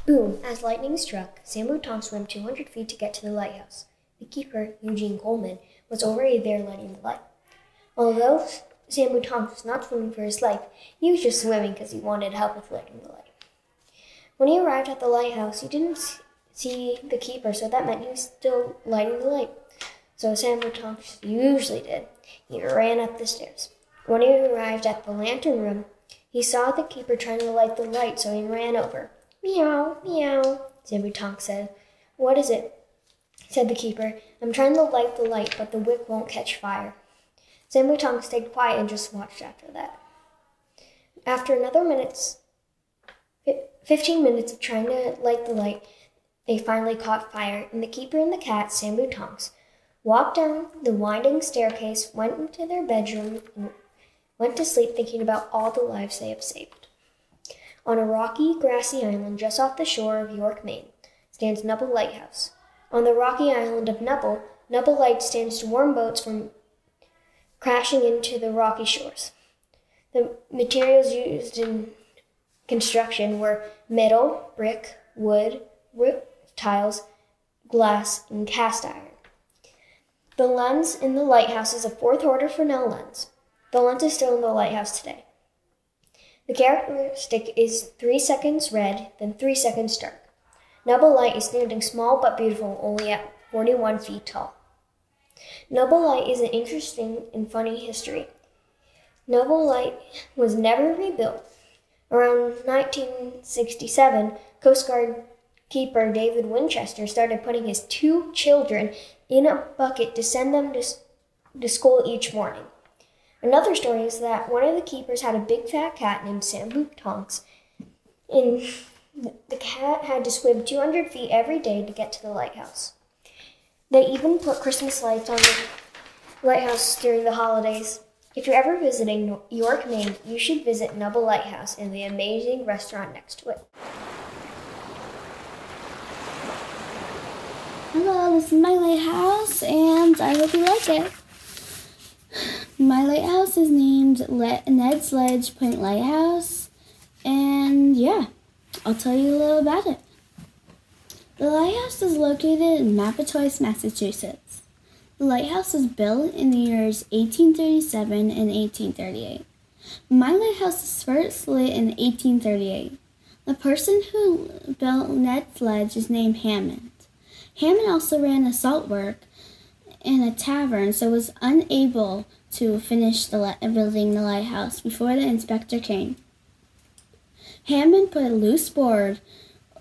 Boom! As lightning struck, Sambo Tom swam 200 feet to get to the lighthouse. The keeper, Eugene Coleman, was already there lighting the light. Although Sambo Tom was not swimming for his life, he was just swimming because he wanted help with lighting the light. When he arrived at the lighthouse, he didn't see the keeper, so that meant he was still lighting the light. So Sambo Tom usually did. He ran up the stairs. When he arrived at the lantern room, he saw the keeper trying to light the light, so he ran over. "Meow, meow," Sambo Tom said. "What is it?" said the keeper. "I'm trying to light the light, but the wick won't catch fire." Sambo Tom stayed quiet and just watched after that. After 15 minutes of trying to light the light, they finally caught fire, and the keeper and the cat, Sambo Tonks, walked down the winding staircase, went into their bedroom, and went to sleep thinking about all the lives they have saved. On a rocky, grassy island just off the shore of York, Maine, stands Nubble Lighthouse. On the rocky island of Nubble, Nubble Light stands to warn boats from crashing into the rocky shores. The materials used in construction were metal, brick, wood, tiles, glass, and cast iron. The lens in the lighthouse is a 4th order Fresnel lens. The lens is still in the lighthouse today. The characteristic is 3 seconds red, then 3 seconds dark. Nubble Light is standing small but beautiful, only at 41 feet tall. Nubble Light is an interesting and funny history. Nubble Light was never rebuilt. Around 1967, Coast Guard keeper David Winchester started putting his 2 children in a bucket to send them to school each morning. Another story is that one of the keepers had a big fat cat named Sambo Tonks, and the cat had to swim 200 feet every day to get to the lighthouse. They even put Christmas lights on the lighthouse during the holidays. If you're ever visiting York, Maine, you should visit Nubble Lighthouse and the amazing restaurant next to it. Hello, this is my lighthouse, and I hope you like it. My lighthouse is named Ned's Ledge Point Lighthouse, and yeah, I'll tell you a little about it. The lighthouse is located in Mappatois, Massachusetts. The lighthouse was built in the years 1837 and 1838. My lighthouse was first lit in 1838. The person who built Ned's Ledge is named Hammond. Hammond also ran a salt work in a tavern, so was unable to finish building the lighthouse before the inspector came. Hammond put a loose board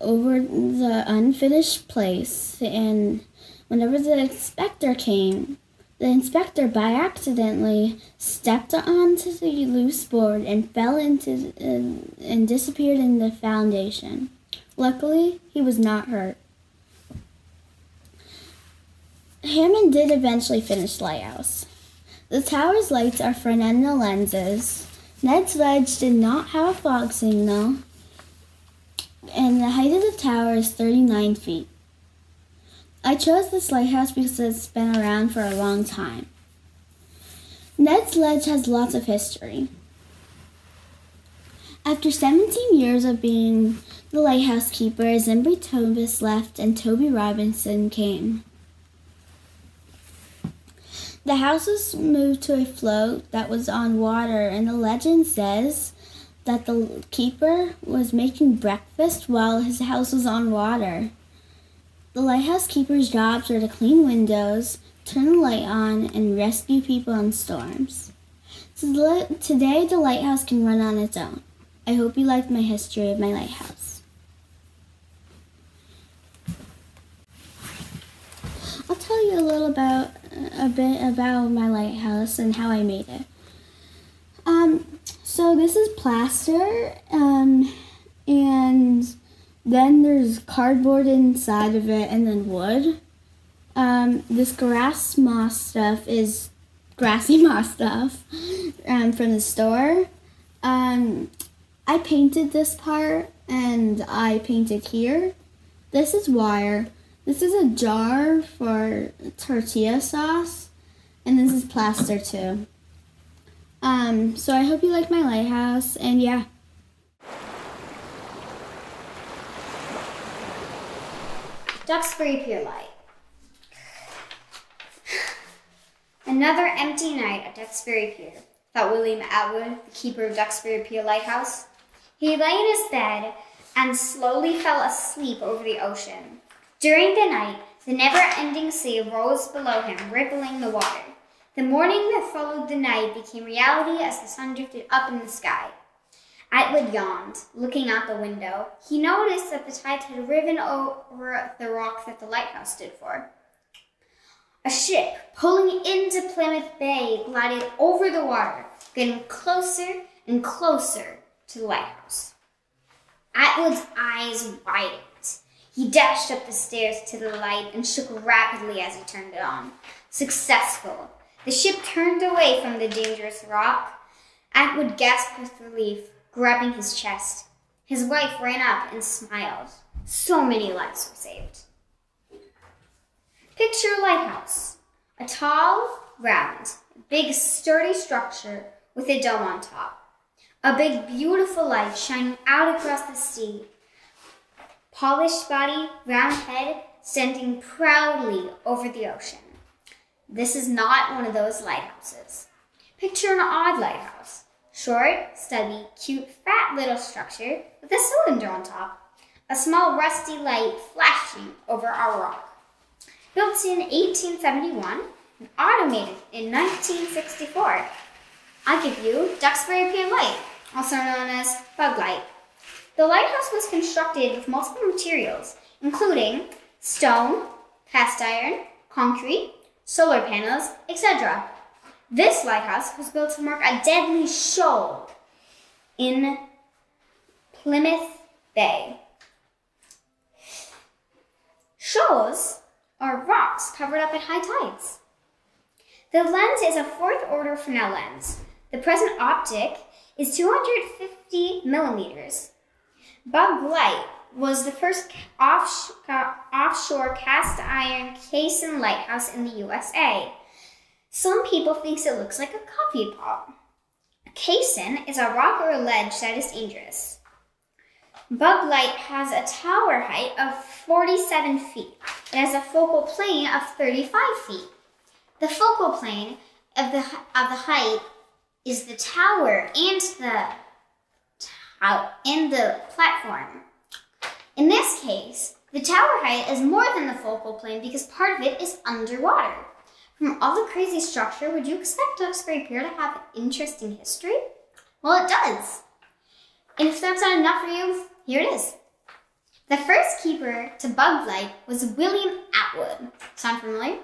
over the unfinished place, and whenever the inspector came, the inspector by accidentally stepped onto the loose board and fell into and disappeared in the foundation. Luckily, he was not hurt. Hammond did eventually finish the lighthouse. The tower's lights are Fresnel lenses. Ned's Ledge did not have a fog signal, and the height of the tower is 39 feet. I chose this lighthouse because it's been around for a long time. Ned's Ledge has lots of history. After 17 years of being the lighthouse keeper, Zimbry Tobis left and Toby Robinson came. The house was moved to a float that was on water, and the legend says that the keeper was making breakfast while his house was on water. The lighthouse keeper's jobs were to clean windows, turn the light on, and rescue people in storms. So today, the lighthouse can run on its own. I hope you liked my history of my lighthouse. I'll tell you a bit about my lighthouse and how I made it. So this is plaster, and then there's cardboard inside of it, and then wood. This grassy moss stuff from the store. I painted this part, and I painted here. This is wire. This is a jar for tortilla sauce, and this is plaster too. So I hope you like my lighthouse, and yeah. Duxbury Pier Light. Another empty night at Duxbury Pier, thought William Atwood, the keeper of Duxbury Pier Lighthouse. He lay in his bed and slowly fell asleep over the ocean. During the night, the never-ending sea rose below him, rippling the water. The morning that followed the night became reality as the sun drifted up in the sky. Atwood yawned, looking out the window. He noticed that the tides had riven over the rock that the lighthouse stood for. A ship pulling into Plymouth Bay glided over the water, getting closer and closer to the lighthouse. Atwood's eyes widened. He dashed up the stairs to the light and shook rapidly as he turned it on. Successful. The ship turned away from the dangerous rock. Atwood gasped with relief, grabbing his chest. His wife ran up and smiled. So many lives were saved. Picture a lighthouse. A tall, round, big, sturdy structure with a dome on top. A big, beautiful light shining out across the sea. Polished body, round head, standing proudly over the ocean. This is not one of those lighthouses. Picture an odd lighthouse. Short, stubby, cute, fat little structure with a cylinder on top. A small rusty light flashing over our rock. Built in 1871 and automated in 1964. I give you Duxbury Pier Light, also known as Bug Light. The lighthouse was constructed with multiple materials, including stone, cast iron, concrete, solar panels, etc. This lighthouse was built to mark a deadly shoal in Plymouth Bay. Shoals are rocks covered up at high tides. The lens is a fourth order Fresnel lens. The present optic is 250 millimeters. Bug Light was the first offshore cast iron caisson lighthouse in the USA. Some people think it looks like a coffee pot. A caisson is a rock or a ledge that is dangerous. Bug Light has a tower height of 47 feet. It has a focal plane of 35 feet. The focal plane of the height is the tower and the platform. In this case, the tower height is more than the focal plane because part of it is underwater. From all the crazy structure, would you expect Duxbury Pier to have an interesting history? Well, it does. And if that's not enough for you, here it is. The first keeper to Bug Light was William Atwood. Sound familiar?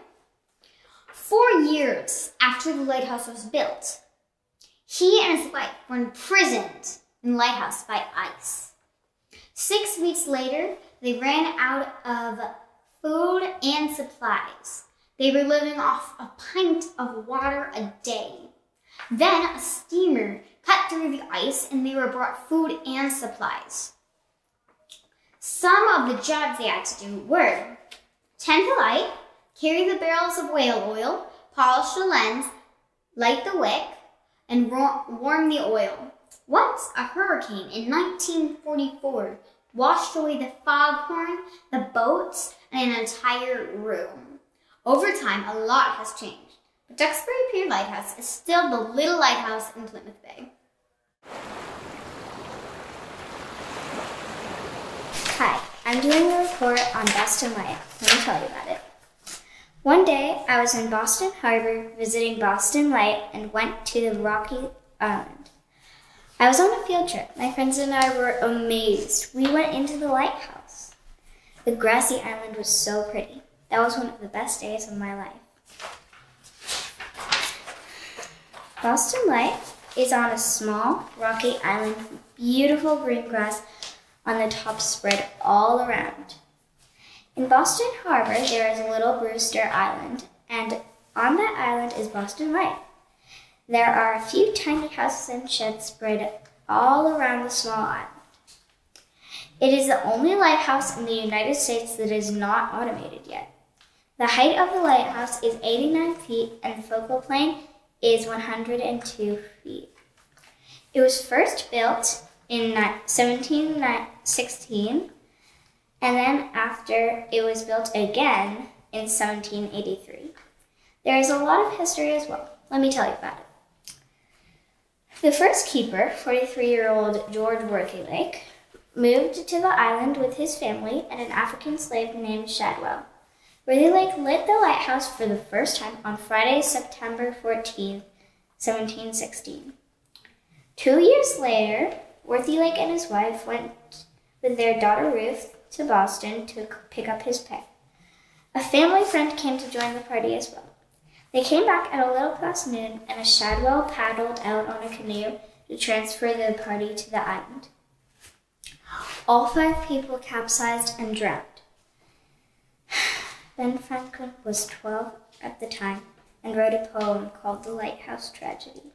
4 years after the lighthouse was built, he and his wife were imprisoned in the lighthouse by ice. 6 weeks later, they ran out of food and supplies. They were living off a pint of water a day. Then a steamer cut through the ice and they were brought food and supplies. Some of the jobs they had to do were tend the light, carry the barrels of whale oil, polish the lens, light the wick, and warm the oil. Once a hurricane in 1944 washed away the foghorn, the boats, and an entire room. Over time, a lot has changed, but Duxbury Pier Lighthouse is still the little lighthouse in Plymouth Bay. Hi, I'm doing a report on Boston Light. Let me tell you about it. One day, I was in Boston Harbor visiting Boston Light and went to the rocky island. I was on a field trip. My friends and I were amazed. We went into the lighthouse. The grassy island was so pretty. That was one of the best days of my life. Boston Light is on a small, rocky island with beautiful green grass on the top spread all around. In Boston Harbor, there is a little Brewster Island, and on that island is Boston Light. There are a few tiny houses and sheds spread all around the small island. It is the only lighthouse in the United States that is not automated yet. The height of the lighthouse is 89 feet and the focal plane is 102 feet. It was first built in 1716 and then after it was built again in 1783. There is a lot of history as well. Let me tell you about it. The first keeper, 43-year-old George Worthylake, moved to the island with his family and an African slave named Shadwell. Worthylake lit the lighthouse for the first time on Friday, September 14, 1716. 2 years later, Worthylake and his wife went with their daughter Ruth to Boston to pick up his pay. A family friend came to join the party as well. They came back at a little past noon, and a Shadwell paddled out on a canoe to transfer the party to the island. All 5 people capsized and drowned. Ben Franklin was 12 at the time and wrote a poem called The Lighthouse Tragedy.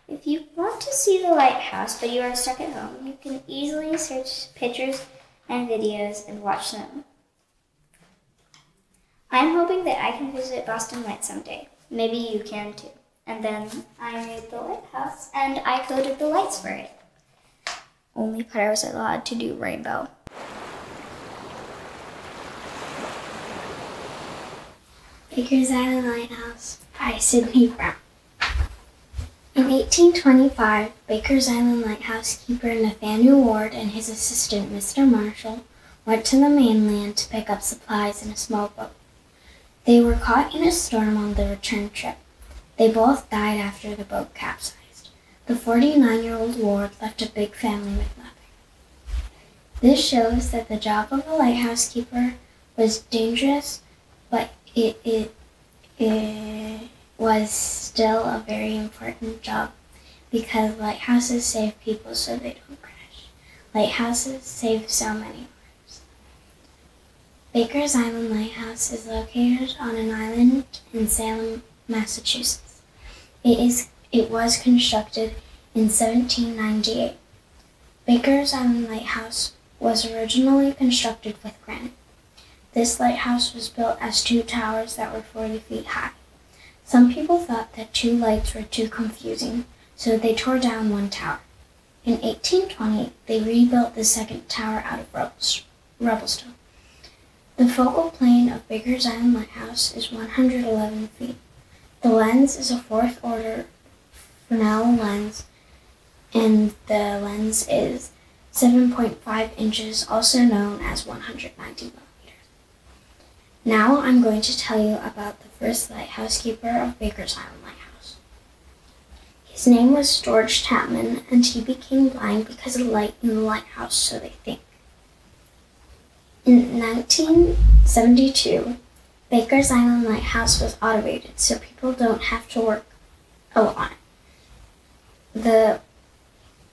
If you want to see the lighthouse but you are stuck at home, you can easily search pictures and videos and watch them. I'm hoping that I can visit Boston Light someday. Maybe you can too. And then I made the lighthouse and I coded the lights for it. Only part I was allowed to do rainbow. Baker's Island Lighthouse by Sidney Brown. In 1825, Baker's Island Lighthouse keeper Nathaniel Ward and his assistant, Mr. Marshall, went to the mainland to pick up supplies in a small boat. They were caught in a storm on the return trip. They both died after the boat capsized. The 49-year-old Ward left a big family with nothing. This shows that the job of a lighthouse keeper was dangerous, but it was still a very important job because lighthouses save people so they don't crash. Lighthouses save so many lives. Baker's Island Lighthouse is located on an island in Salem, Massachusetts. It was constructed in 1798. Baker's Island Lighthouse was originally constructed with granite. This lighthouse was built as 2 towers that were 40 feet high. Some people thought that 2 lights were too confusing, so they tore down 1 tower. In 1820, they rebuilt the 2nd tower out of rubble stone. The focal plane of Baker's Island Lighthouse is 111 feet. The lens is a 4th order Fresnel lens, and the lens is 7.5 inches, also known as 190 millimeters. Now I'm going to tell you about the first lighthouse keeper of Baker's Island Lighthouse. His name was George Chapman, and he became blind because of light in the lighthouse, so they think. In 1972, Baker's Island Lighthouse was automated, so people don't have to work a lot on it. The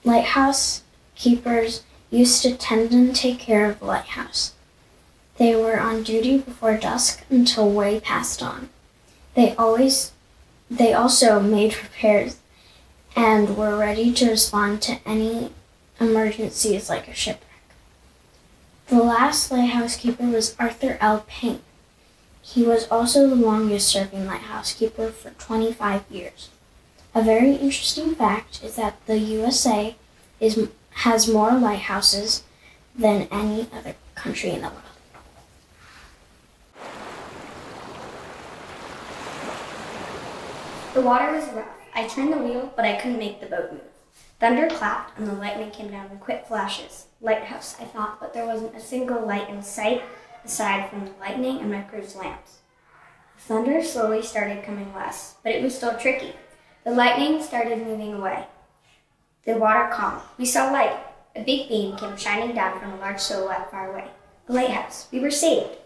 lighthouse keepers used to tend and take care of the lighthouse. They were on duty before dusk until way past dawn. They also made repairs and were ready to respond to any emergencies like a shipwreck. The last lighthouse keeper was Arthur L. Payne. He was also the longest serving lighthouse keeper for 25 years. A very interesting fact is that the USA has more lighthouses than any other country in the world. The water was rough. I turned the wheel, but I couldn't make the boat move. Thunder clapped, and the lightning came down in quick flashes. Lighthouse, I thought, but there wasn't a single light in sight aside from the lightning and my crew's lamps. The thunder slowly started coming less, but it was still tricky. The lightning started moving away. The water calmed. We saw light. A big beam came shining down from a large silhouette far away. The lighthouse. We were saved.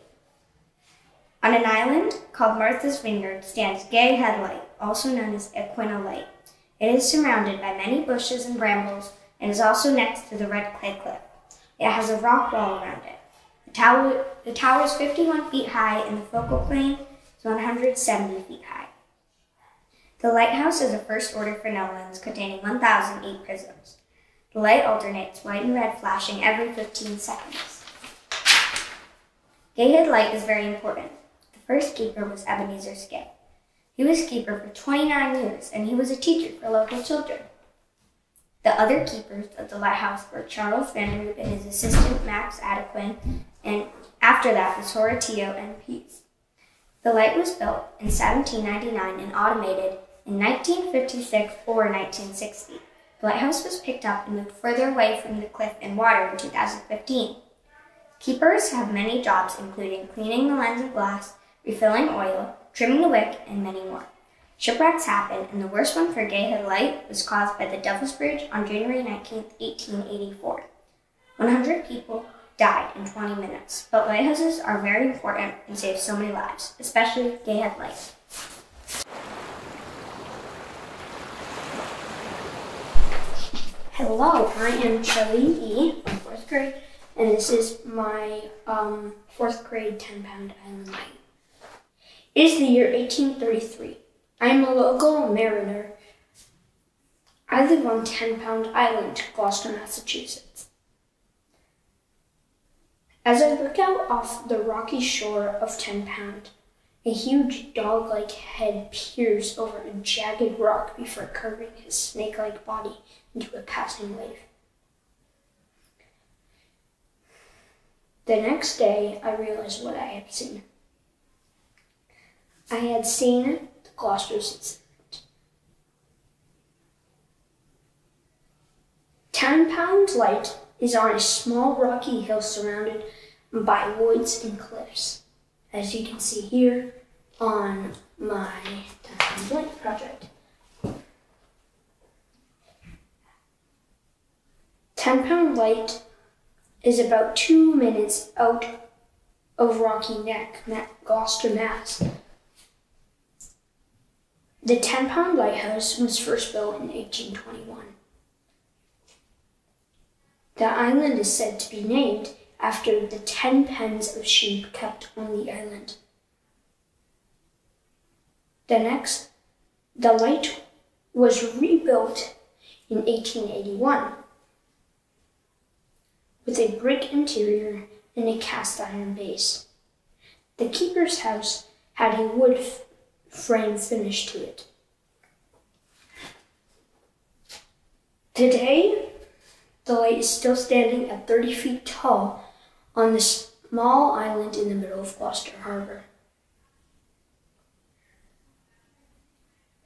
On an island called Martha's Vineyard stands Gay Headlight, also known as Aquina Light. It is surrounded by many bushes and brambles and is also next to the red clay cliff. It has a rock wall around it. The tower is 51 feet high and the focal plane is 170 feet high. The lighthouse is a first order Fresnel lens containing 1,008 prisms. The light alternates white and red, flashing every 15 seconds. Gay Headlight is very important. The first keeper was Ebenezer Skay. He was keeper for 29 years, and he was a teacher for local children. The other keepers of the lighthouse were Charles Vanderhoop and his assistant Max Adequin, and after that was Horatio and Pease. The light was built in 1799 and automated in 1956 or 1960. The lighthouse was picked up and moved further away from the cliff and water in 2015. Keepers have many jobs, including cleaning the lens of glass, refilling oil, trimming the wick, and many more. Shipwrecks happen, and the worst one for Gay Head Light was caused by the Devil's Bridge on January 19, 1884. 100 people died in 20 minutes, but lighthouses are very important and save so many lives, especially Gay Head Light. Hello, I am Charlie E. from 4th grade, and this is my 4th grade 10-pound island light. It is the year 1833. I am a local mariner. I live on 10-Pound Island, Gloucester, Massachusetts. As I look out off the rocky shore of 10-Pound, a huge dog-like head peers over a jagged rock before curving his snake-like body into a passing wave. The next day, I realized what I had seen. I had seen the Gloucester Seaside. 10-Pound Light is on a small rocky hill surrounded by woods and cliffs, as you can see here on my 10-Pound Light project. 10-Pound Light is about 2 minutes out of Rocky Neck, Gloucester, Mass. The 10-Pound Lighthouse was first built in 1821. The island is said to be named after the 10 pens of sheep kept on the island. The light was rebuilt in 1881 with a brick interior and a cast iron base. The keeper's house had a wood frame finish to it. Today, the light is still standing at 30 feet tall on the small island in the middle of Gloucester Harbor.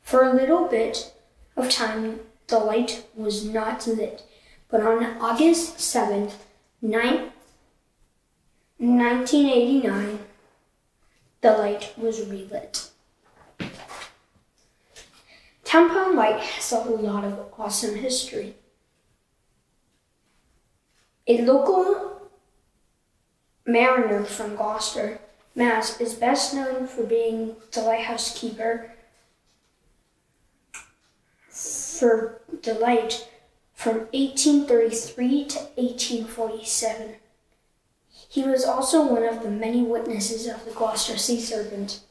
For a little bit of time, the light was not lit, but on August 7th, 1989, the light was relit. 10-Pound Light has a lot of awesome history. A local mariner from Gloucester, Mass. is best known for being the lighthouse keeper for the light from 1833 to 1847. He was also one of the many witnesses of the Gloucester Sea Serpent.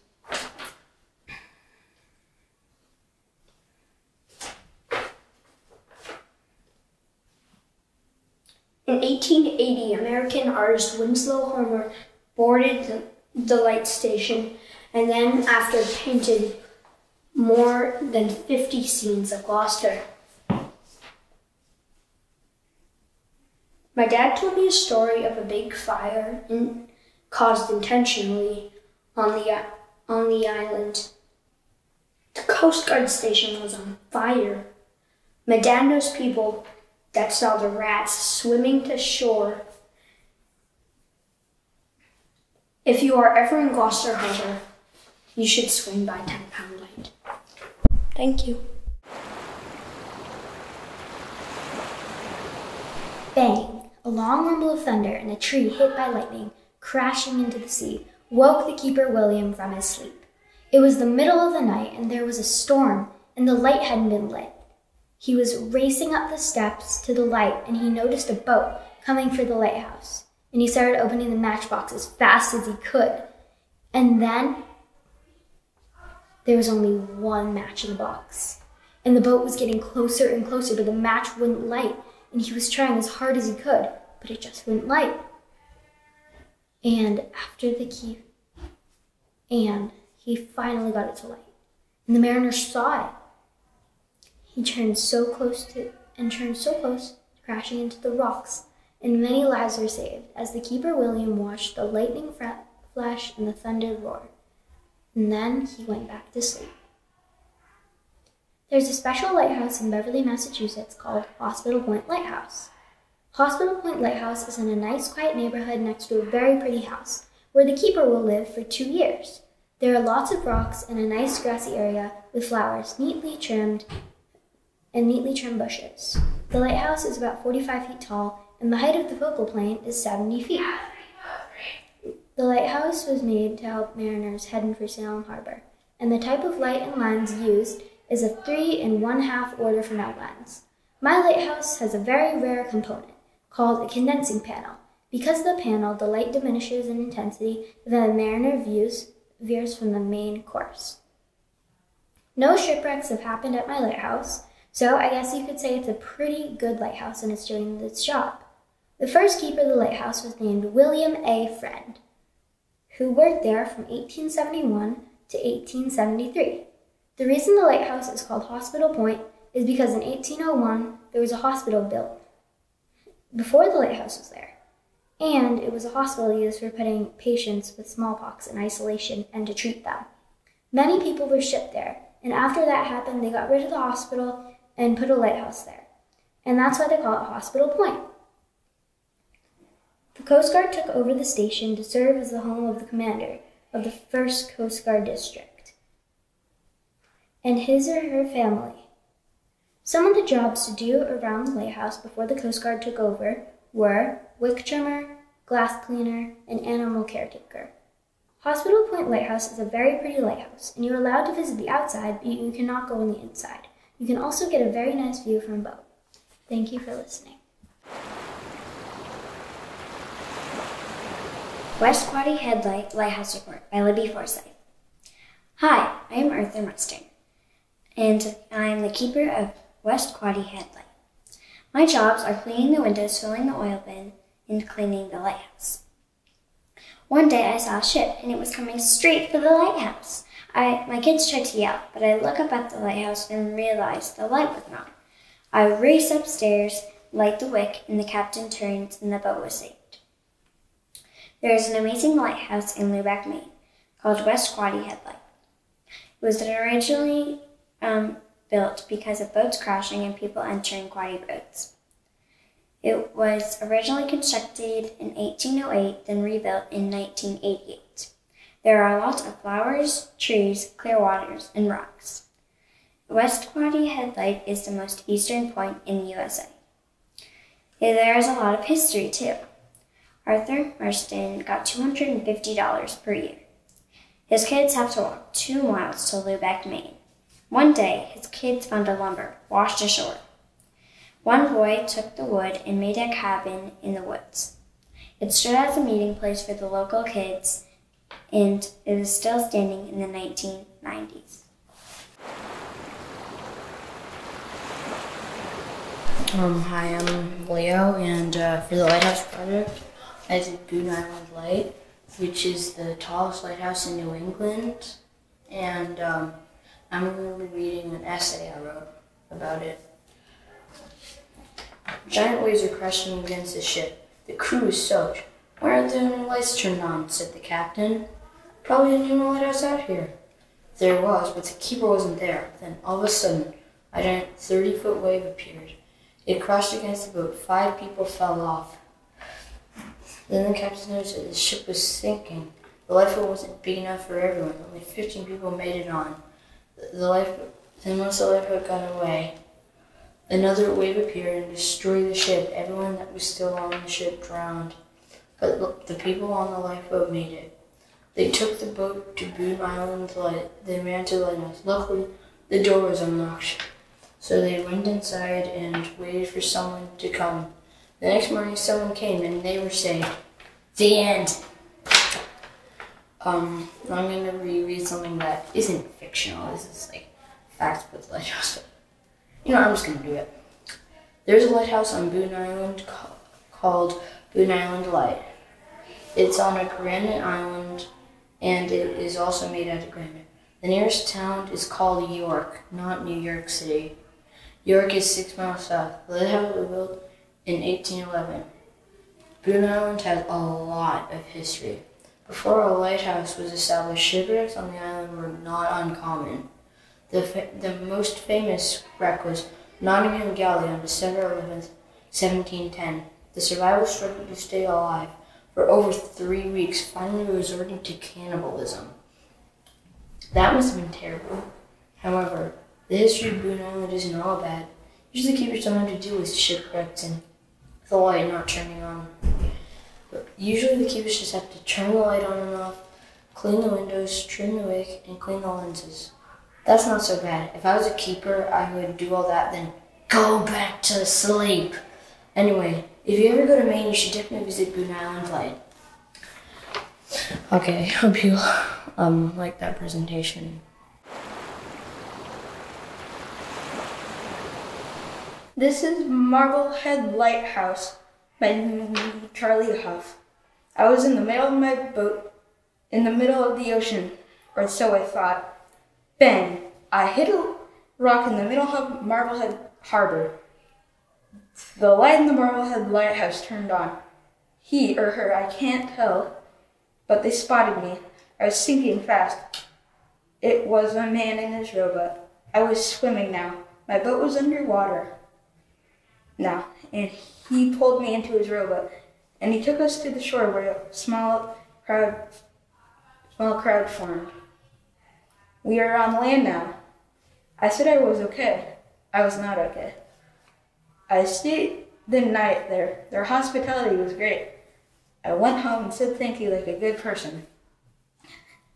In 1880, American artist Winslow Homer boarded the light station and then after painted more than 50 scenes of Gloucester. My dad told me a story of a big fire caused intentionally on the island. The Coast Guard station was on fire. My dad knows people that saw the rats swimming to shore. If you are ever in Gloucester Harbor, you should swing by 10-Pound Light. Thank you. Bang! A long rumble of thunder and a tree hit by lightning, crashing into the sea, woke the keeper William from his sleep. It was the middle of the night and there was a storm, and the light hadn't been lit. He was racing up the steps to the light and he noticed a boat coming for the lighthouse. And he started opening the matchbox as fast as he could. And then there was only one match in the box. And the boat was getting closer and closer, but the match wouldn't light. And he was trying as hard as he could, but it just wouldn't light. And he finally got it to light. And the mariner saw it. He turned so close to and turned so close, crashing into the rocks, and many lives were saved as the keeper William watched the lightning flash and the thunder roar. And then he went back to sleep. There's a special lighthouse in Beverly, Massachusetts called Hospital Point Lighthouse. Hospital Point Lighthouse is in a nice, quiet neighborhood next to a very pretty house, where the keeper will live for 2 years. There are lots of rocks and a nice grassy area with flowers, neatly trimmed bushes. The lighthouse is about 45 feet tall, and the height of the focal plane is 70 feet. The lighthouse was made to help mariners heading for Salem Harbor, and the type of light and lens used is a 3 1/2 order from out lens. My lighthouse has a very rare component called a condensing panel. Because of the panel, the light diminishes in intensity when the mariner veers from the main course. No shipwrecks have happened at my lighthouse, so I guess you could say it's a pretty good lighthouse and it's doing its job. The first keeper of the lighthouse was named William A. Friend, who worked there from 1871 to 1873. The reason the lighthouse is called Hospital Point is because in 1801 there was a hospital built before the lighthouse was there, and it was a hospital used for putting patients with smallpox in isolation and to treat them. Many people were shipped there, and after that happened, they got rid of the hospital and put a lighthouse there, and that's why they call it Hospital Point. The Coast Guard took over the station to serve as the home of the commander of the 1st Coast Guard District and his or her family. Some of the jobs to do around the lighthouse before the Coast Guard took over were wick trimmer, glass cleaner, and animal caretaker. Hospital Point Lighthouse is a very pretty lighthouse, and you're allowed to visit the outside, but you cannot go on the inside. You can also get a very nice view from a boat. Thank you for listening. West Quaddy Headlight Lighthouse Report by Libby Forsyth. Hi, I am Arthur Mustang, and I am the keeper of West Quaddy Headlight. My jobs are cleaning the windows, filling the oil bin, and cleaning the lighthouse. One day I saw a ship, and it was coming straight for the lighthouse. My kids tried to yell, but I looked up at the lighthouse and realized the light was on. I raced upstairs, light the wick, and the captain turned, and the boat was saved. There is an amazing lighthouse in Lubec, Maine, called West Quaddy Headlight. It was originally built because of boats crashing and people entering Quaddy boats. It was originally constructed in 1808, then rebuilt in 1988. There are lots of flowers, trees, clear waters, and rocks. West Quaddy Headlight is the most eastern point in the USA. There is a lot of history, too. Arthur Marston got $250 per year. His kids have to walk 2 miles to Lubec, Maine. One day, his kids found a lumber washed ashore. One boy took the wood and made a cabin in the woods. It stood as a meeting place for the local kids, and it is still standing in the 1990s. Hi, I'm Leo, and for the Lighthouse Project, I did Boone Island Light, which is the tallest lighthouse in New England, and I'm going to be reading an essay I wrote about it. Giant waves are crashing against the ship. The crew is soaked. Why aren't there any lights turned on? Said the captain. Probably didn't even let us out here. There was, but the keeper wasn't there. Then all of a sudden, a giant 30-foot wave appeared. It crashed against the boat. 5 people fell off. Then the captain noticed that the ship was sinking. The lifeboat wasn't big enough for everyone. Only 15 people made it on. Then once the lifeboat got away, another wave appeared and destroyed the ship. Everyone that was still on the ship drowned. But look, the people on the lifeboat made it. They took the boat to Boone Island Light. They ran to the lighthouse. Luckily, the door was unlocked. So they went inside and waited for someone to come. The next morning, someone came and they were saved. The end. I'm going to reread something that isn't fictional. This is like facts about the lighthouse. I'm just going to do it. There's a lighthouse on Boone Island called Boone Island Light. It's on a granite island, and it is also made out of granite. The nearest town is called York, not New York City. York is 6 miles south. The lighthouse was built in 1811. Boone Island has a lot of history. Before a lighthouse was established, shipwrecks on the island were not uncommon. The most famous wreck was Nottingham Galley on December 11th, 1710. The survivors struggled to stay alive for over 3 weeks, finally resorting to cannibalism. That must have been terrible. However, the history of Boone Island isn't all bad. Usually keep something to do with shipwrecks and the light not turning on. But usually the keepers just have to turn the light on and off, clean the windows, trim the wick, and clean the lenses. That's not so bad. If I was a keeper, I would do all that, then go back to sleep. Anyway, if you ever go to Maine, you should definitely visit Boone Island Light. Okay, hope you like that presentation. This is Marblehead Lighthouse by Charlie Huff. I was in the middle of my boat, in the middle of the ocean, or so I thought. Bang! I hit a rock in the middle of Marblehead Harbor. The light in the Marblehead Lighthouse turned on. He or her, I can't tell, but they spotted me. I was sinking fast. It was a man in his rowboat. I was swimming now. My boat was underwater now, and he pulled me into his rowboat, and he took us to the shore where a small crowd formed. We are on land now. I said I was okay. I was not okay. I stayed the night there. Their hospitality was great. I went home and said thank you like a good person.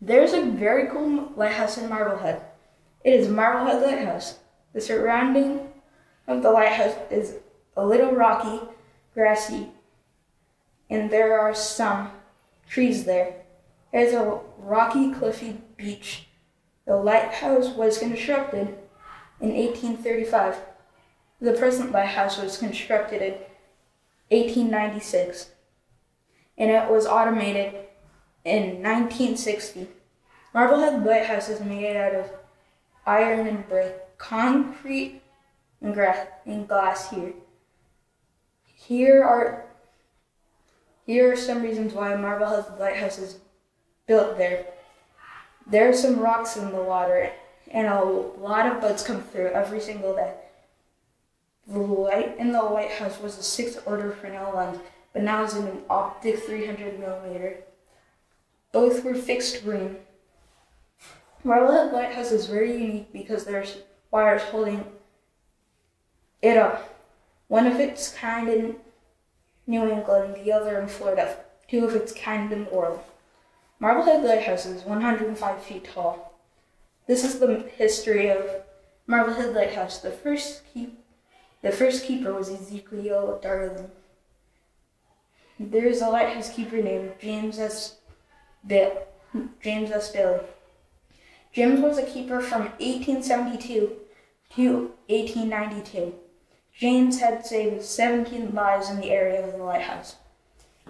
There's a very cool lighthouse in Marblehead. It is Marblehead Lighthouse. The surrounding of the lighthouse is a little rocky, grassy, and there are some trees there. There's a rocky, cliffy beach. The lighthouse was constructed in 1835. The present lighthouse was constructed in 1896, and it was automated in 1960. Marblehead Lighthouse is made out of iron and brick, concrete and glass here. Here are some reasons why Marblehead Lighthouse is built there. There are some rocks in the water, and a lot of boats come through every single day. The light in the lighthouse was a 6-order Fresnel lens, but now is in an optic 300mm. Both were fixed green. Marblehead Lighthouse is very unique because there's wires holding it up. One of its kind in New England, the other in Florida, 2 of its kind in the world. Marblehead Lighthouse is 105 feet tall. This is the history of Marblehead Lighthouse. The first keeper was Ezekiel Darling. There is a lighthouse keeper named James S. Bailey. James was a keeper from 1872 to 1892. James had saved 17 lives in the area of the lighthouse.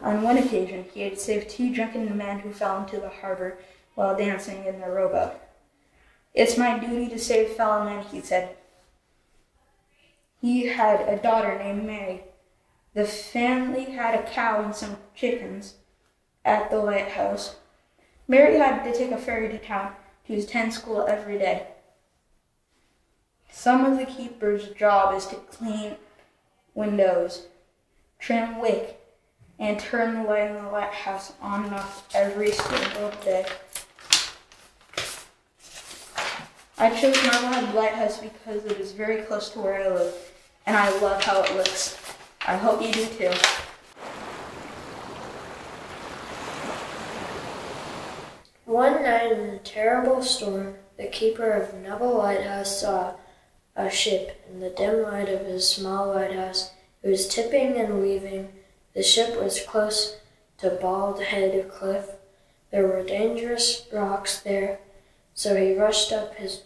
On one occasion, he had saved 2 drunken men who fell into the harbor while dancing in their rowboat. "It's my duty to save fellow men," he said. He had a daughter named Mary. The family had a cow and some chickens at the lighthouse. Mary had to take a ferry to town to attend school every day. Some of the keeper's job is to clean windows, trim wick, and turn the light in the lighthouse on and off every single day. I chose Marblehead Lighthouse because it is very close to where I live, and I love how it looks. I hope you do too. One night in a terrible storm, the keeper of Neville Lighthouse saw a ship in the dim light of his small lighthouse. It was tipping and weaving. The ship was close to Bald Head Cliff. There were dangerous rocks there, so he rushed up his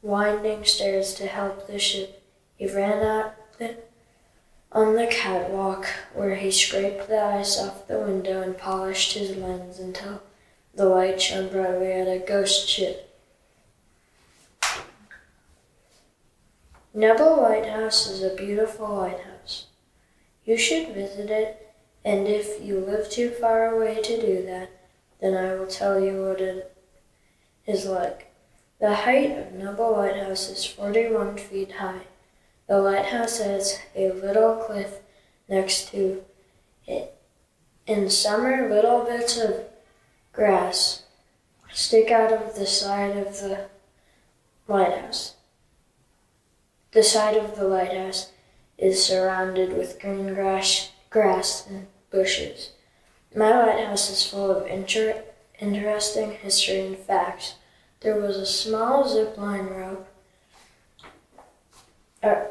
winding stairs to help the ship. He ran out on the catwalk, where he scraped the ice off the window and polished his lens until the light shone brightly at a ghost ship. Nebel Lighthouse is a beautiful lighthouse. You should visit it, and if you live too far away to do that, then I will tell you what it is like. The height of Nebel Lighthouse is 41 feet high. The lighthouse has a little cliff next to it. In summer, little bits of grass stick out of the side of the lighthouse. The side of the lighthouse is surrounded with green grass and bushes. My lighthouse is full of interesting history and facts. There was a small zipline rope and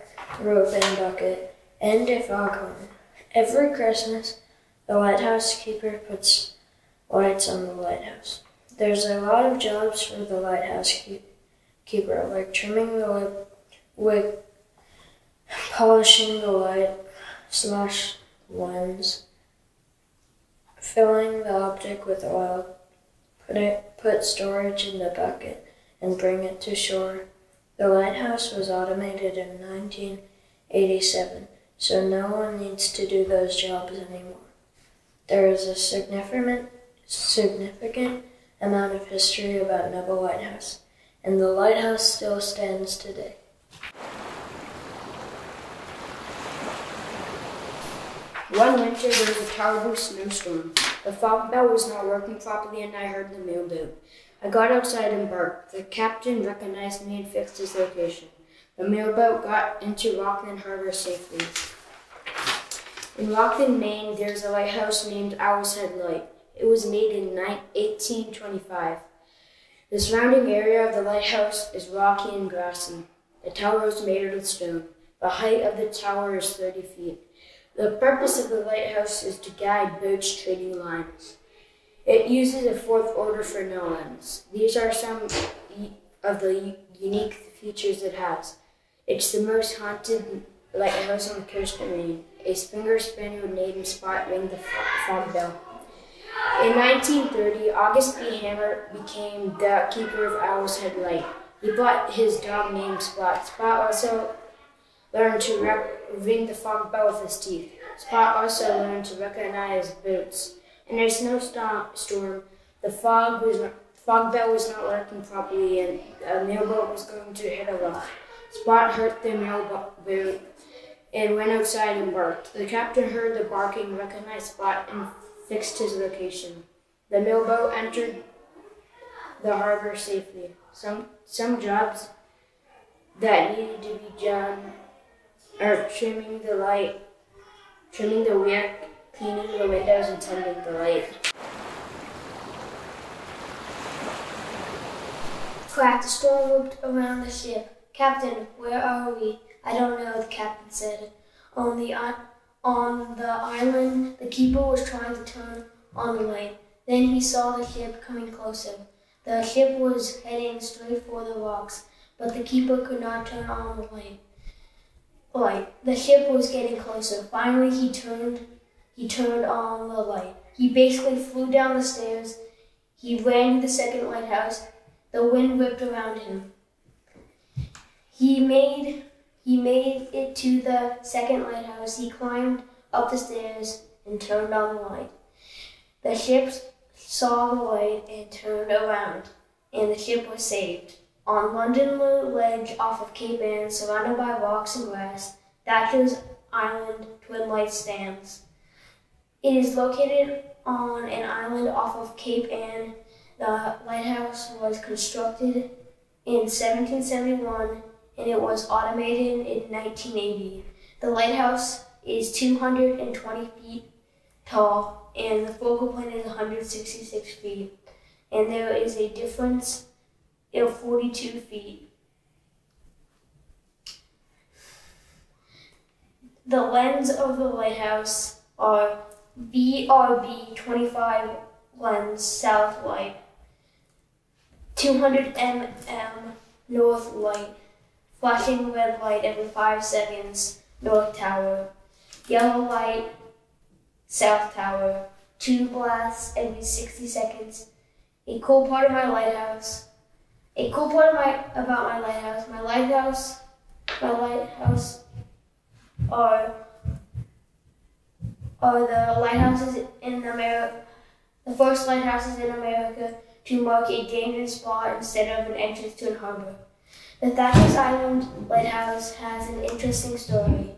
bucket, and a foghorn. Every Christmas, the lighthouse keeper puts lights on the lighthouse. There's a lot of jobs for the lighthouse keeper, like trimming the wick, polishing the light/lens, filling the optic with oil, put storage in the bucket, and bring it to shore. The lighthouse was automated in 1987, so no one needs to do those jobs anymore. There is a significant amount of history about Nebel Lighthouse, and the lighthouse still stands today. One winter, there was a terrible snowstorm. The fog bell was not working properly, and I heard the mailboat. I got outside and barked. The captain recognized me and fixed his location. The mailboat got into Rockland Harbor safely. In Rockland, Maine, there's a lighthouse named Owl's Head Light. It was made in 1825. The surrounding area of the lighthouse is rocky and grassy. The tower is made of stone. The height of the tower is 30 feet. The purpose of the lighthouse is to guide boats trading lines. It uses a fourth order for no lens. These are some of the unique features it has. It's the most haunted lighthouse on the coast of Maine. A Springer Spaniel named Spot rang the fog bell. In 1930, August B. Hammer became the keeper of Owl's Head Light. He bought his dog named Spot. Spot also learned to ring the fog bell with his teeth. Spot also learned to recognize boats. In a snowstorm, the fog bell was not working properly, and a mailboat was going to hit a rock. Spot hurt the mailboat and went outside and barked. The captain heard the barking, recognized Spot, and fixed his location. The mailboat entered the harbor safely. Some jobs that needed to be done are trimming the wick, cleaning the windows, and tending the light. Crack, the storm whipped around the ship. Captain, where are we? I don't know, the captain said. On the island, the keeper was trying to turn on the light. Then he saw the ship coming closer. The ship was heading straight for the rocks, but the keeper could not turn on the light. The ship was getting closer. Finally, he turned on the light. He basically flew down the stairs. He ran to the second lighthouse. The wind whipped around him. He made it to the second lighthouse. He climbed up the stairs and turned on the light. The ship saw the light and turned around, and the ship was saved. On London Ledge off of Cape Ann, surrounded by rocks and grass, Thatcher's Island Twin Lights stands. It is located on an island off of Cape Ann. The lighthouse was constructed in 1771 and it was automated in 1980. The lighthouse is 220 feet tall and the focal point is 166 feet. And there is a difference of 42 feet. The lens of the lighthouse are VRB 25 lens south light, 200 mm north light, flashing red light every 5 seconds, north tower, yellow light, south tower, 2 blasts every 60 seconds. A cool part about my lighthouse, my lighthouse My lighthouse are the lighthouses in America. The first lighthouses in America to mark a dangerous spot instead of an entrance to a harbor. The Thatcher's Island Lighthouse has an interesting story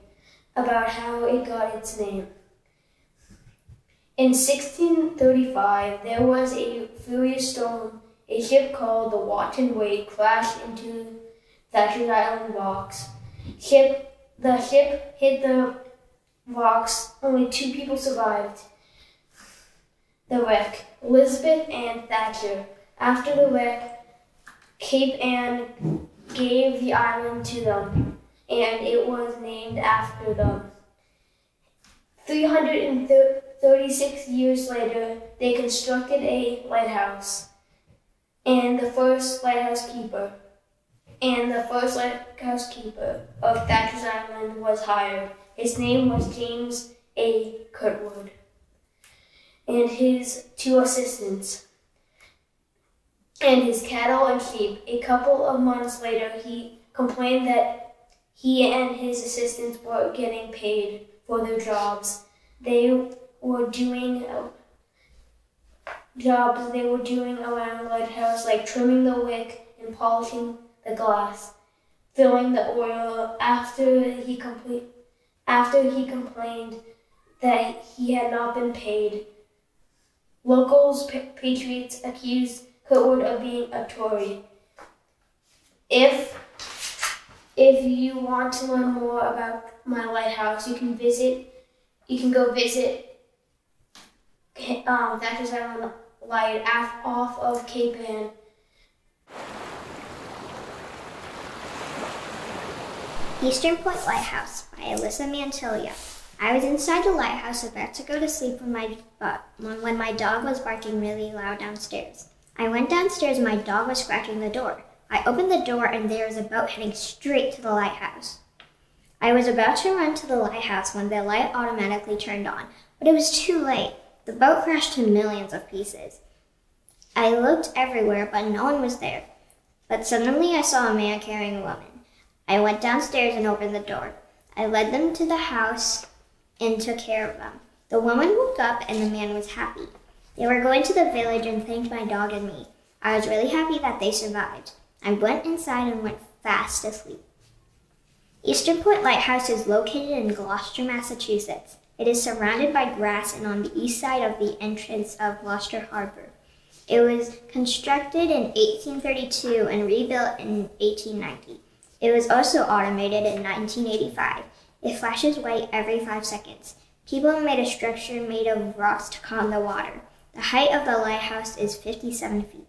about how it got its name. In 1635, there was a furious storm. A ship called the Watch and Wait crashed into Thatcher's Island rocks. The ship hit the rocks. Only 2 people survived the wreck, Elizabeth and Thatcher. After the wreck, Cape Ann gave the island to them, and it was named after them. 336 years later, they constructed a lighthouse, and the first lighthouse keeper of Thatcher's Island was hired. His name was James A. Kirkwood, and his 2 assistants, and his cattle and sheep. A couple of months later, he complained that he and his assistants were getting paid for their jobs. They were doing jobs they were doing around the lighthouse, like trimming the wick and polishing the glass, filling the oil. After he complained that he had not been paid, locals, patriots accused Kirkwood of being a Tory. If you want to learn more about my lighthouse, you can go visit Thatcher's Island Light off of Cape Ann. Eastern Point Lighthouse by Alyssa Mantilia. I was inside the lighthouse about to go to sleep when my dog was barking really loud downstairs. I went downstairs and my dog was scratching the door. I opened the door and there was a boat heading straight to the lighthouse. I was about to run to the lighthouse when the light automatically turned on, but it was too late. The boat crashed to millions of pieces. I looked everywhere, but no one was there. But suddenly I saw a man carrying a woman. I went downstairs and opened the door. I led them to the house and took care of them. The woman woke up and the man was happy. They were going to the village and thanked my dog and me. I was really happy that they survived. I went inside and went fast asleep. Eastern Point Lighthouse is located in Gloucester, Massachusetts. It is surrounded by grass and on the east side of the entrance of Gloucester Harbor. It was constructed in 1832 and rebuilt in 1890. It was also automated in 1985. It flashes white every 5 seconds. People made a structure made of rocks to calm the water. The height of the lighthouse is 57 feet.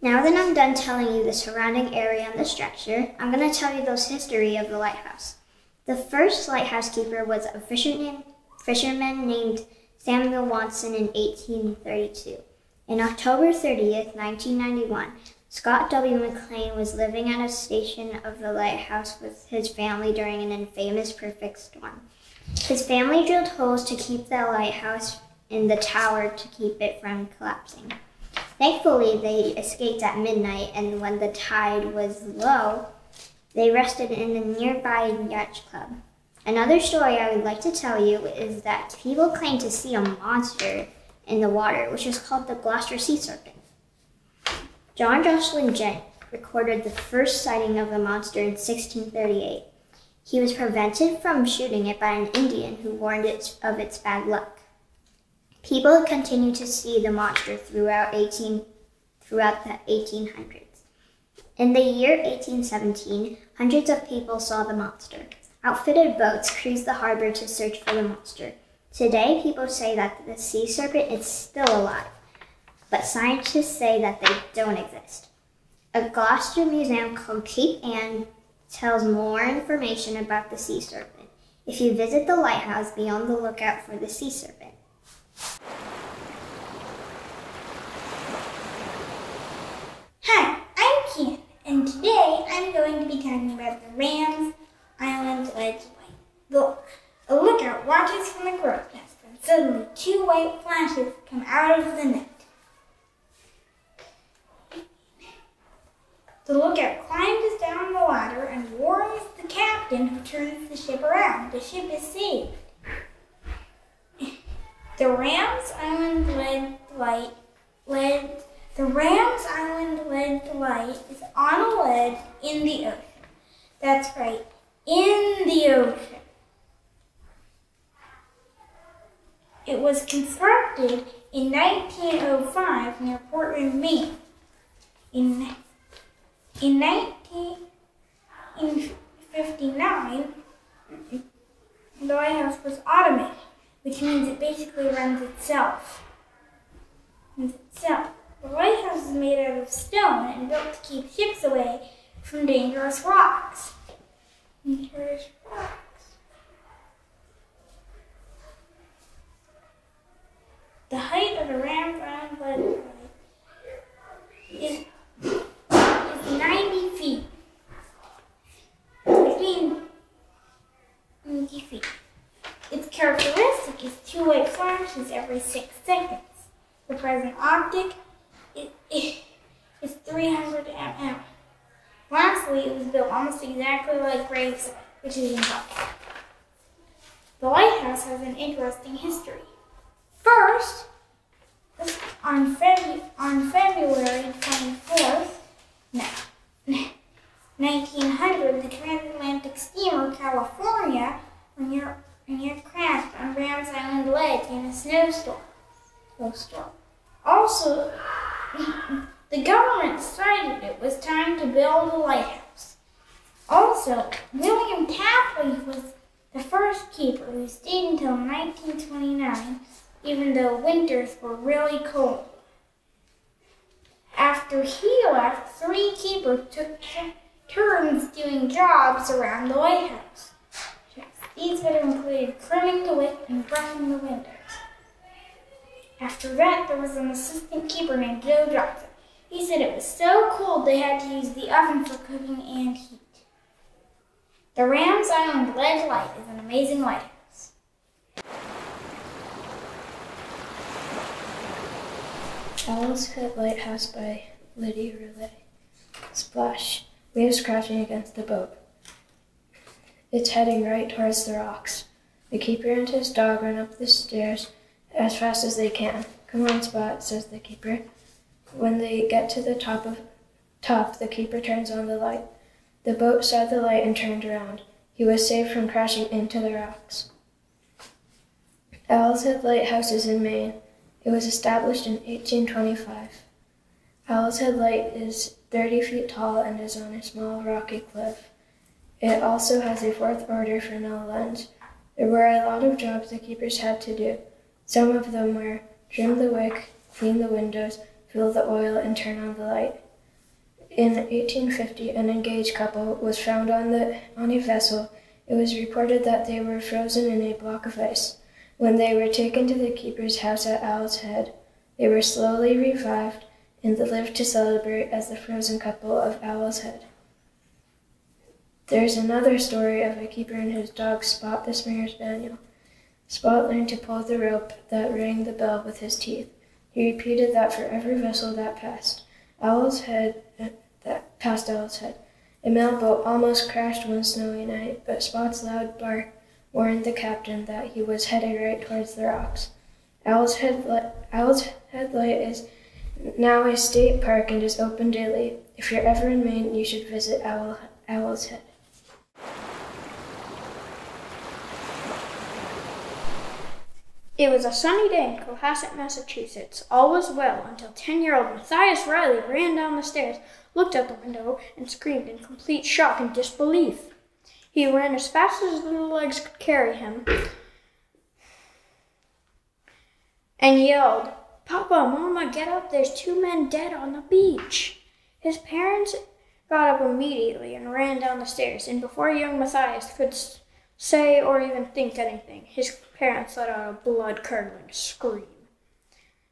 Now that I'm done telling you the surrounding area and the structure, I'm going to tell you the history of the lighthouse. The first lighthouse keeper was a fisherman named Samuel Watson in 1832. On October 30th, 1991, Scott W. McLean was living at a station of the lighthouse with his family during an infamous perfect storm. His family drilled holes to keep the lighthouse in the tower to keep it from collapsing. Thankfully, they escaped at midnight, and when the tide was low, they rested in a nearby yacht club. Another story I would like to tell you is that people claim to see a monster in the water, which is called the Gloucester Sea Serpent. John Jocelyn Gent recorded the first sighting of the monster in 1638. He was prevented from shooting it by an Indian who warned it of its bad luck. People continued to see the monster throughout the 1800s. In the year 1817, hundreds of people saw the monster. Outfitted boats cruised the harbor to search for the monster. Today, people say that the sea serpent is still alive, but scientists say that they don't exist. A Gloucester museum called Cape Ann tells more information about the sea serpent. If you visit the lighthouse, be on the lookout for the sea serpent. Hi, I'm Kian, and today I'm going to be talking about the Rams Island Ledge Light. A lookout watches from the grove nest when suddenly 2 white flashes come out of the net. The lookout climbs down the ladder and warns the captain, who turns the ship around. The ship is saved. The Rams Island lead light is on a ledge in the ocean. That's right, in the ocean. It was constructed in 1905 near Portland, Maine. In 1959, the lighthouse was automated, which means it basically runs itself. The lighthouse is made out of stone and built to keep ships away from dangerous rocks. The height of the Rams Island ledge is 90 feet. Which means 90 feet. Its characteristic is 2 white flashes every 6 seconds. The present optic is 300 mm. Lastly, it was built almost exactly like Graveside, which is in Buffalo. The lighthouse has an interesting history. First, on February 24th, 1900, the transatlantic steamer California crashed on Rams Island Ledge in a snowstorm. Also, the government decided it was time to build a lighthouse. Also, William Tapley was the first keeper who stayed until 1929, even though winters were really cold. After he left, 3 keepers took turns doing jobs around the lighthouse. These would have included trimming the wick and brushing the windows. After that, there was an assistant keeper named Joe Johnson. He said it was so cold they had to use the oven for cooking and heat. The Rams Island Ledge Light is an amazing lighthouse. Owl's Head Lighthouse by Lydia Riley. Splash. Waves crashing against the boat. It's heading right towards the rocks. The keeper and his dog run up the stairs as fast as they can. Come on, Spot, says the keeper. When they get to the top, the keeper turns on the light. The boat saw the light and turned around. He was saved from crashing into the rocks. Owl's Head Lighthouse is in Maine. It was established in 1825. Owl's Head Light is 30 feet tall and is on a small rocky cliff. It also has a 4th order Fresnel lens. There were a lot of jobs the keepers had to do. Some of them were trim the wick, clean the windows, fill the oil, and turn on the light. In 1850, an engaged couple was found on a vessel. It was reported that they were frozen in a block of ice. When they were taken to the keeper's house at Owl's Head, they were slowly revived and lived to celebrate as the frozen couple of Owl's Head. There's another story of a keeper and his dog Spot the Springer Spaniel. Spot learned to pull the rope that rang the bell with his teeth. He repeated that for every vessel that passed Owl's Head. A mailboat almost crashed one snowy night, but Spot's loud bark warned the captain that he was headed right towards the rocks. Owl's Head Light is now a state park and is open daily. If you're ever in Maine, you should visit Owl's Head. It was a sunny day in Cohasset, Massachusetts. All was well until 10-year-old Matthias Riley ran down the stairs, looked out the window, and screamed in complete shock and disbelief. He ran as fast as his little legs could carry him and yelled, "Papa, Mama, get up, there's 2 men dead on the beach." His parents got up immediately and ran down the stairs, and before young Matthias could say or even think anything, his parents let out a blood-curdling scream.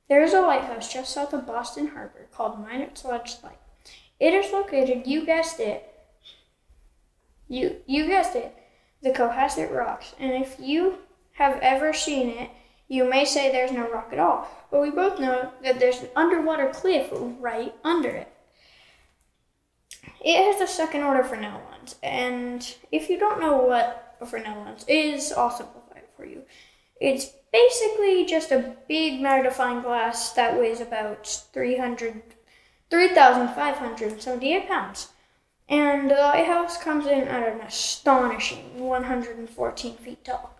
There is a lighthouse just south of Boston Harbor called Lighthouse Project. It is located, you guessed it, the Cohasset Rocks, and if you have ever seen it, you may say there's no rock at all, but we both know that there's an underwater cliff right under it. It has a second order Fresnel lens, and if you don't know what a Fresnel lens is, I'll simplify it for you. It's basically just a big magnifying glass that weighs about 3,578 pounds. And the lighthouse comes in at an astonishing 114 feet tall.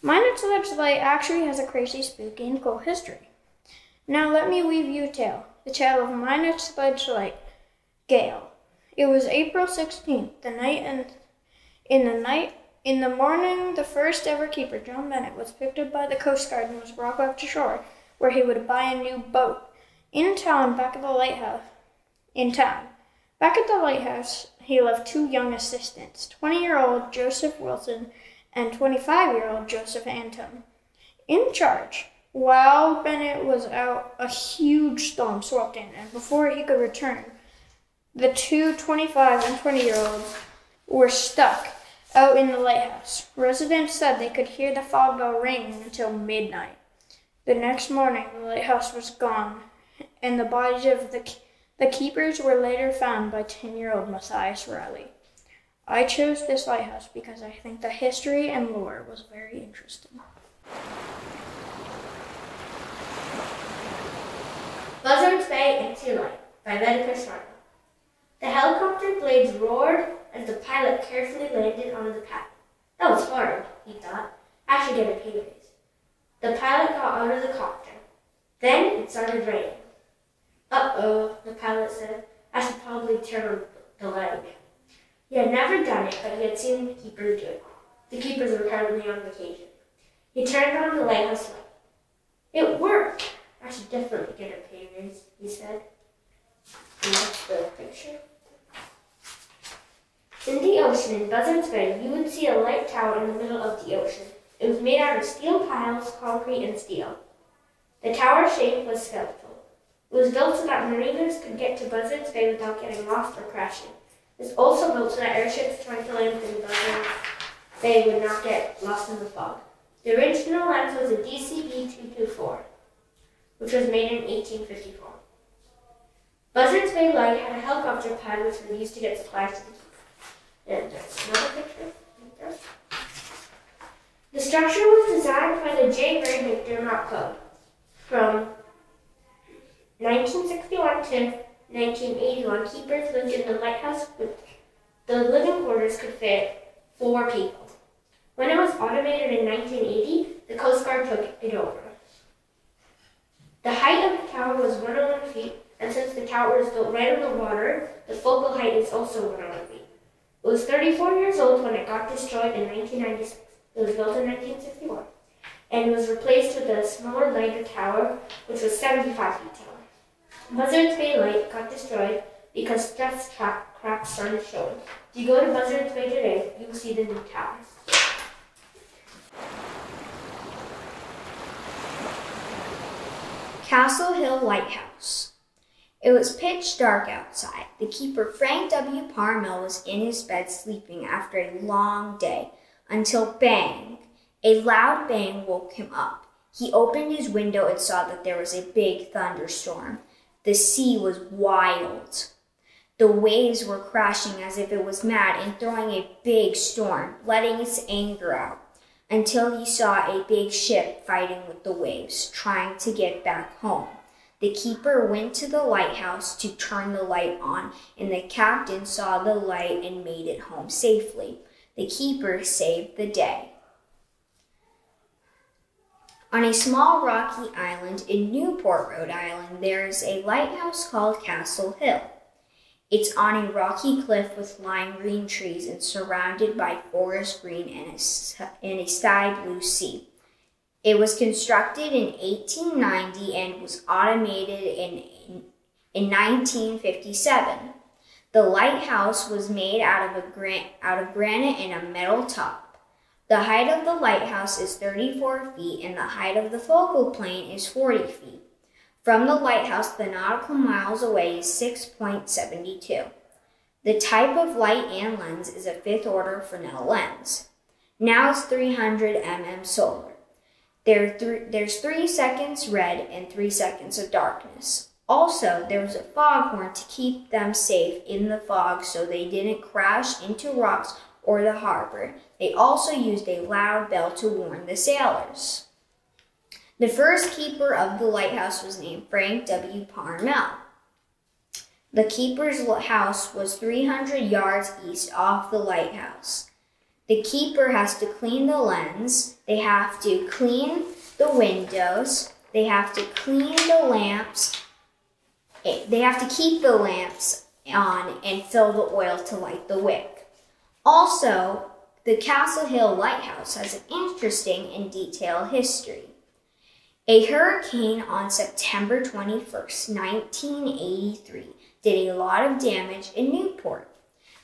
Minot's Ledge Light actually has a crazy, spooky, and cool history. Now let me weave you a tale. The tale of Minot's Ledge Light, Gale. It was April 16th, in the morning, the first ever keeper, John Bennett, was picked up by the Coast Guard and was brought back to shore, where he would buy a new boat. Back at the lighthouse, he left two young assistants, 20-year-old Joseph Wilson and 25-year-old Joseph Anton, in charge. While Bennett was out, a huge storm swept in, and before he could return, the two 25 and 20-year-olds were stuck out in the lighthouse. Residents said they could hear the fog bell ring until midnight. The next morning, the lighthouse was gone, and the bodies of the keepers were later found by 10-year-old Matthias Riley. I chose this lighthouse because I think the history and lore was very interesting. Buzzards Bay and Sea Light by replica. The helicopter blades roared as the pilot carefully landed on the pad. That was hard, he thought. I should get a pay raise. The pilot got out of the copter. Then it started raining. Uh-oh, the pilot said. I should probably turn on the light. He had never done it, but he had seen the keepers do it. The keepers were currently on vacation. He turned on the lighthouse light. It worked. I should definitely get a pay raise, he said. And that's the picture. In the ocean in Buzzards Bay, you would see a light tower in the middle of the ocean. It was made out of steel piles, concrete, and steel. The tower shape was skeletal. It was built so that mariners could get to Buzzards Bay without getting lost or crashing. It was also built so that airships trying to land in Buzzards Bay would not get lost in the fog. The original lens was a DCB-224, which was made in 1854. Buzzards Bay Light had a helicopter pad which was used to get supplies to the keeper. And there's another picture. The structure was designed by the J. Ray McDermott Code. From 1961 to 1981, keepers lived in the lighthouse. The living quarters could fit 4 people. When it was automated in 1980, the Coast Guard took it over. The height of the tower was 101 feet, and since the tower is built right on the water, the focal height is also 101 feet. It was 34 years old when it got destroyed in 1996. It was built in 1961, and it was replaced with a smaller, lighter tower, which was 75 feet tall. Buzzards Bay Light got destroyed because dust cracks started showing. If you go to Buzzards Bay today, you will see the new tower. Castle Hill Lighthouse. It was pitch dark outside. The keeper, Frank W. Parnell, was in his bed sleeping after a long day, until bang! A loud bang woke him up. He opened his window and saw that there was a big thunderstorm. The sea was wild. The waves were crashing as if it was mad and throwing a big storm, letting its anger out, until he saw a big ship fighting with the waves, trying to get back home. The keeper went to the lighthouse to turn the light on, and the captain saw the light and made it home safely. The keeper saved the day. On a small rocky island in Newport, Rhode Island, there is a lighthouse called Castle Hill. It's on a rocky cliff with lime green trees and surrounded by forest green and a sky blue sea. It was constructed in 1890 and was automated in 1957. The lighthouse was made out of granite and a metal top. The height of the lighthouse is 34 feet and the height of the focal plane is 40 feet. From the lighthouse, the nautical miles away is 6.72. The type of light and lens is a 5th order Fresnel lens. Now it's 300 mm solar. There's 3 seconds red and 3 seconds of darkness. Also, there was a foghorn to keep them safe in the fog so they didn't crash into rocks or the harbor. They also used a loud bell to warn the sailors. The first keeper of the lighthouse was named Frank W. Parnell. The keeper's house was 300 yards east off the lighthouse. The keeper has to clean the lens, they have to clean the windows, they have to clean the lamps, they have to keep the lamps on and fill the oil to light the wick. Also, the Castle Hill Lighthouse has an interesting and detailed history. A hurricane on September 21st, 1983 did a lot of damage in Newport.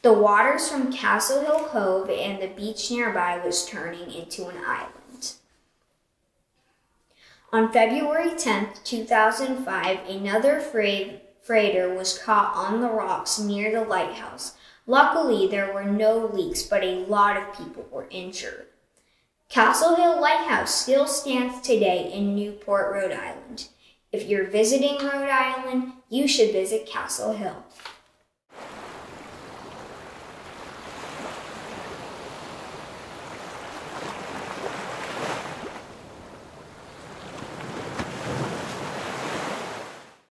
The waters from Castle Hill Cove and the beach nearby was turning into an island. On February 10, 2005, another freighter was caught on the rocks near the lighthouse. Luckily, there were no leaks, but a lot of people were injured. Castle Hill Lighthouse still stands today in Newport, Rhode Island. If you're visiting Rhode Island, you should visit Castle Hill.